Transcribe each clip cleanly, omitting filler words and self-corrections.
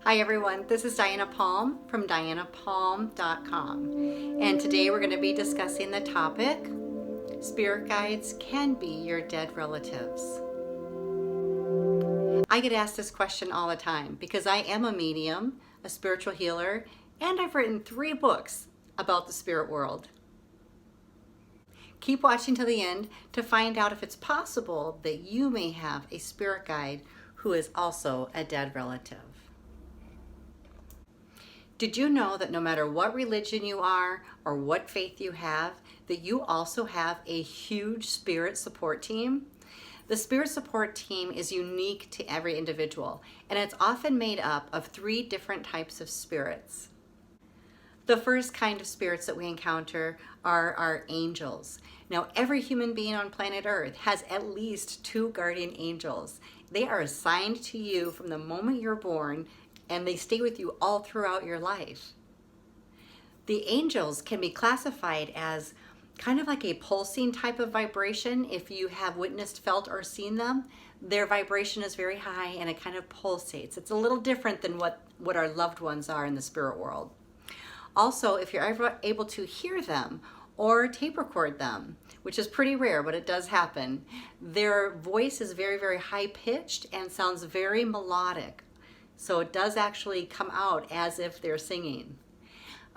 Hi everyone, this is Diana Palm from dianapalm.com, and today we're going to be discussing the topic, Spirit Guides Can Be Your Dead Relatives. I get asked this question all the time because I am a medium, a spiritual healer, and I've written 3 books about the spirit world. Keep watching till the end to find out if it's possible that you may have a spirit guide who is also a dead relative. Did you know that no matter what religion you are or what faith you have, that you also have a huge spirit support team? The spirit support team is unique to every individual, and it's often made up of 3 different types of spirits. The first kind of spirits that we encounter are our angels. Now, every human being on planet Earth has at least 2 guardian angels. They are assigned to you from the moment you're born, and they stay with you all throughout your life. The angels can be classified as kind of like a pulsing type of vibration. If you have witnessed, felt, or seen them, their vibration is very high and it kind of pulsates. It's a little different than what our loved ones are in the spirit world. Also, if you're ever able to hear them or tape record them, which is pretty rare, but it does happen, their voice is very, very high pitched and sounds very melodic. So it does actually come out as if they're singing.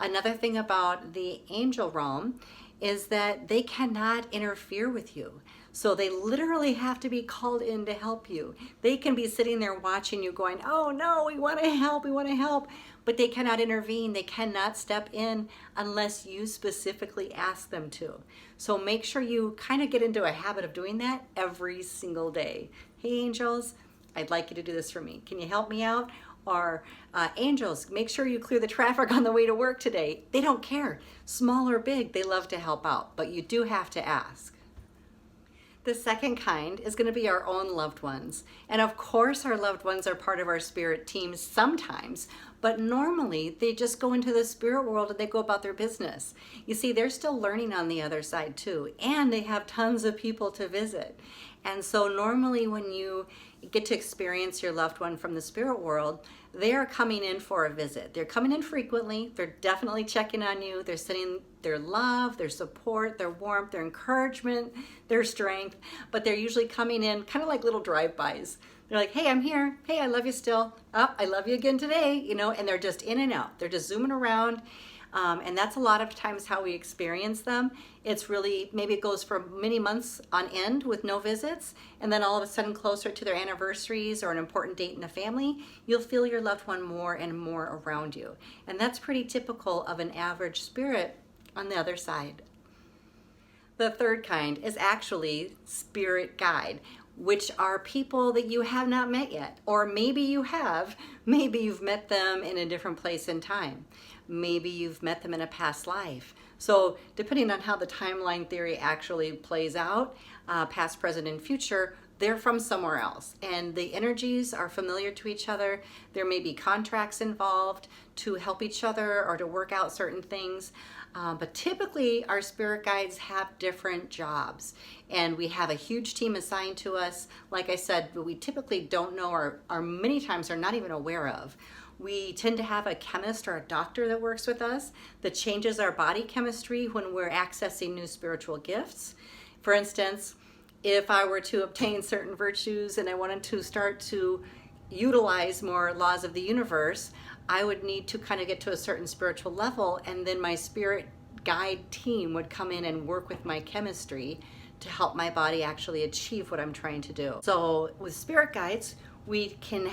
Another thing about the angel realm is that they cannot interfere with you. So they literally have to be called in to help you. They can be sitting there watching you going, oh no, we want to help, but they cannot intervene. They cannot step in unless you specifically ask them to. So make sure you kind of get into a habit of doing that every single day. Hey angels, I'd like you to do this for me. Can you help me out? Or angels, make sure you clear the traffic on the way to work today. They don't care, small or big, they love to help out, but you do have to ask. The second kind is going to be our own loved ones. And of course our loved ones are part of our spirit teams sometimes, but normally they just go into the spirit world and they go about their business. You see, they're still learning on the other side too, and they have tons of people to visit. And so normally when you get to experience your loved one from the spirit world, they are coming in for a visit. They're coming in frequently. They're definitely checking on you. They're sending their love, their support, their warmth, their encouragement, their strength, but they're usually coming in kind of like little drive-bys. They're like, hey, I'm here. Hey, I love you still. Oh, I love you again today, and they're just in and out. They're just zooming around. And that's a lot of times how we experience them. It's really, maybe it goes for many months on end with no visits, and then all of a sudden closer to their anniversaries or an important date in the family, you'll feel your loved one more and more around you. And that's pretty typical of an average spirit on the other side. The third kind is actually spirit guide, which are people that you have not met yet. Or maybe you have, maybe you've met them in a different place and time. Maybe you've met them in a past life. So depending on how the timeline theory actually plays out, past, present, and future, they're from somewhere else. And the energies are familiar to each other. There may be contracts involved to help each other or to work out certain things. But typically our spirit guides have different jobs, and we have a huge team assigned to us. Like I said, we typically don't know or many times are not even aware of. We tend to have a chemist or a doctor that works with us that changes our body chemistry when we're accessing new spiritual gifts. For instance, if I were to obtain certain virtues and I wanted to start to utilize more laws of the universe, I would need to kind of get to a certain spiritual level, and then my spirit guide team would come in and work with my chemistry to help my body actually achieve what I'm trying to do. So with spirit guides, we can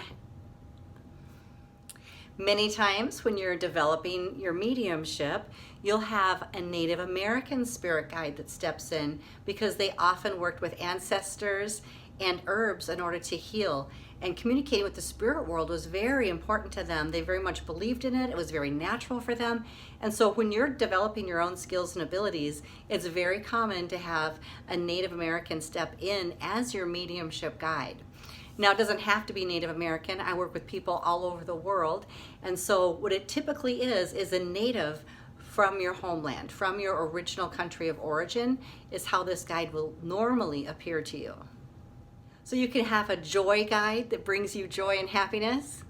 many times when you're developing your mediumship, you'll have a Native American spirit guide that steps in because they often worked with ancestors and herbs in order to heal. And communicating with the spirit world was very important to them. They very much believed in it. It was very natural for them. And so when you're developing your own skills and abilities, it's very common to have a Native American step in as your mediumship guide. Now, it doesn't have to be Native American. I work with people all over the world. And so what it typically is a native from your homeland, from your original country of origin, is how this guide will normally appear to you. So you can have a joy guide that brings you joy and happiness.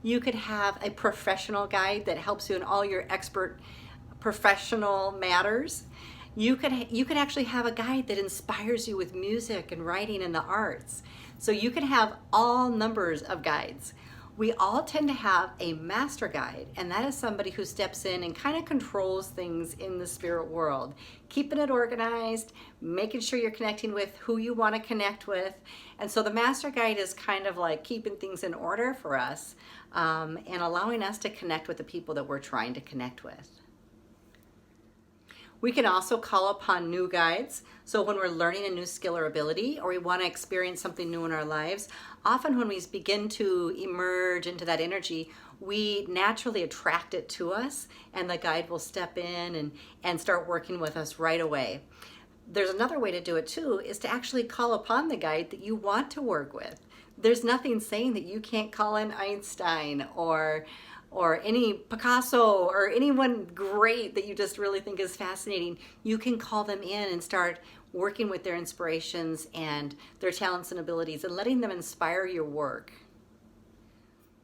You could have a professional guide that helps you in all your expert professional matters. You could actually have a guide that inspires you with music and writing and the arts. So you can have all numbers of guides. We all tend to have a master guide, and that is somebody who steps in and kind of controls things in the spirit world, keeping it organized, making sure you're connecting with who you want to connect with. And so the master guide is kind of like keeping things in order for us, and allowing us to connect with the people that we're trying to connect with. We can also call upon new guides. So when we're learning a new skill or ability, or we want to experience something new in our lives, often when we begin to emerge into that energy, we naturally attract it to us, and the guide will step in and start working with us right away. There's another way to do it too, is to actually call upon the guide that you want to work with. There's nothing saying that you can't call in Einstein or any Picasso or anyone great that you just really think is fascinating. You can call them in and start working with their inspirations and their talents and abilities and letting them inspire your work.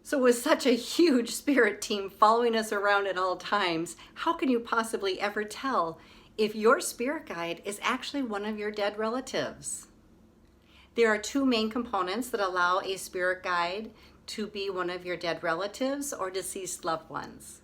So with such a huge spirit team following us around at all times, how can you possibly ever tell if your spirit guide is actually one of your dead relatives? There are two main components that allow a spirit guide to be one of your dead relatives or deceased loved ones.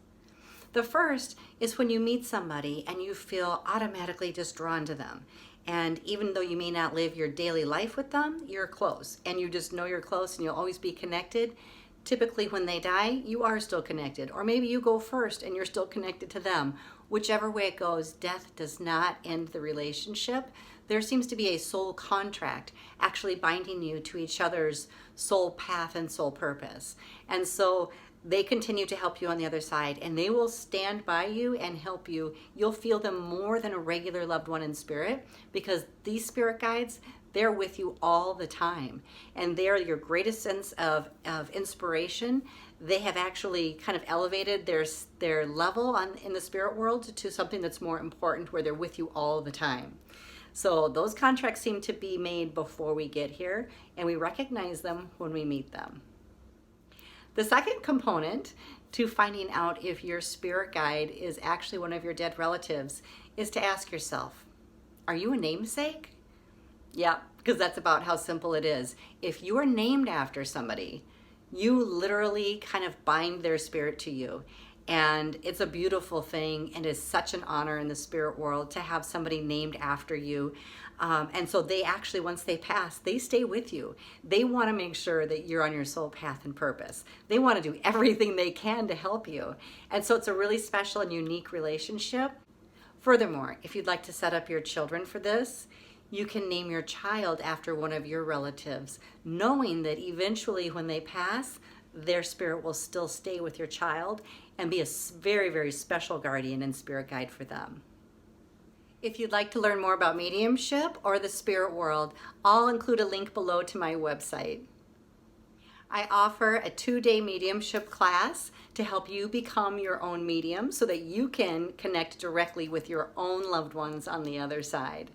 The first is when you meet somebody and you feel automatically just drawn to them. And even though you may not live your daily life with them, you're close. And you just know you're close and you'll always be connected. Typically when they die, you are still connected. Or maybe you go first and you're still connected to them. Whichever way it goes, death does not end the relationship. There seems to be a soul contract actually binding you to each other's soul path and soul purpose. And so they continue to help you on the other side, and they will stand by you and help you. You'll feel them more than a regular loved one in spirit, because these spirit guides, they're with you all the time. And they're your greatest sense of inspiration. They have actually kind of elevated their level in the spirit world to something that's more important, where they're with you all the time. So those contracts seem to be made before we get here, and we recognize them when we meet them. The second component to finding out if your spirit guide is actually one of your dead relatives is to ask yourself, are you a namesake? Yeah, because that's about how simple it is. If you are named after somebody, you literally kind of bind their spirit to you. And it's a beautiful thing, and is such an honor in the spirit world to have somebody named after you. And so they actually, once they pass, they stay with you. They want to make sure that you're on your soul path and purpose. They want to do everything they can to help you. And so it's a really special and unique relationship. Furthermore, if you'd like to set up your children for this, you can name your child after one of your relatives, knowing that eventually when they pass, their spirit will still stay with your child and be a very, very special guardian and spirit guide for them. If you'd like to learn more about mediumship or the spirit world, I'll include a link below to my website. I offer a 2-day mediumship class to help you become your own medium so that you can connect directly with your own loved ones on the other side.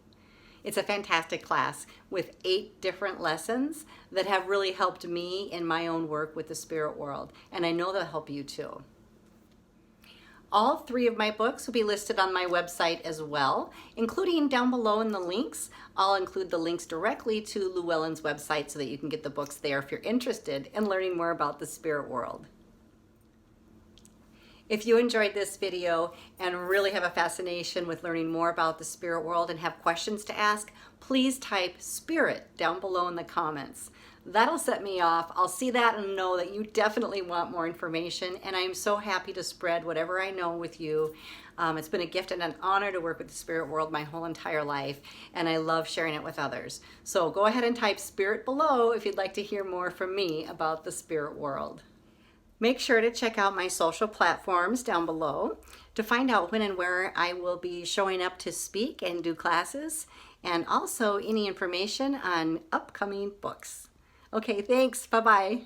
It's a fantastic class with 8 different lessons that have really helped me in my own work with the spirit world, and I know they'll help you too. All 3 of my books will be listed on my website as well, including down below in the links. I'll include the links directly to Llewellyn's website so that you can get the books there if you're interested in learning more about the spirit world. If you enjoyed this video and really have a fascination with learning more about the spirit world and have questions to ask, please type spirit down below in the comments. That'll set me off. I'll see that and know that you definitely want more information, and I'm so happy to spread whatever I know with you. It's been a gift and an honor to work with the spirit world my whole entire life, and I love sharing it with others. So go ahead and type spirit below if you'd like to hear more from me about the spirit world. Make sure to check out my social platforms down below to find out when and where I will be showing up to speak and do classes, and also any information on upcoming books. Okay, thanks. Bye-bye.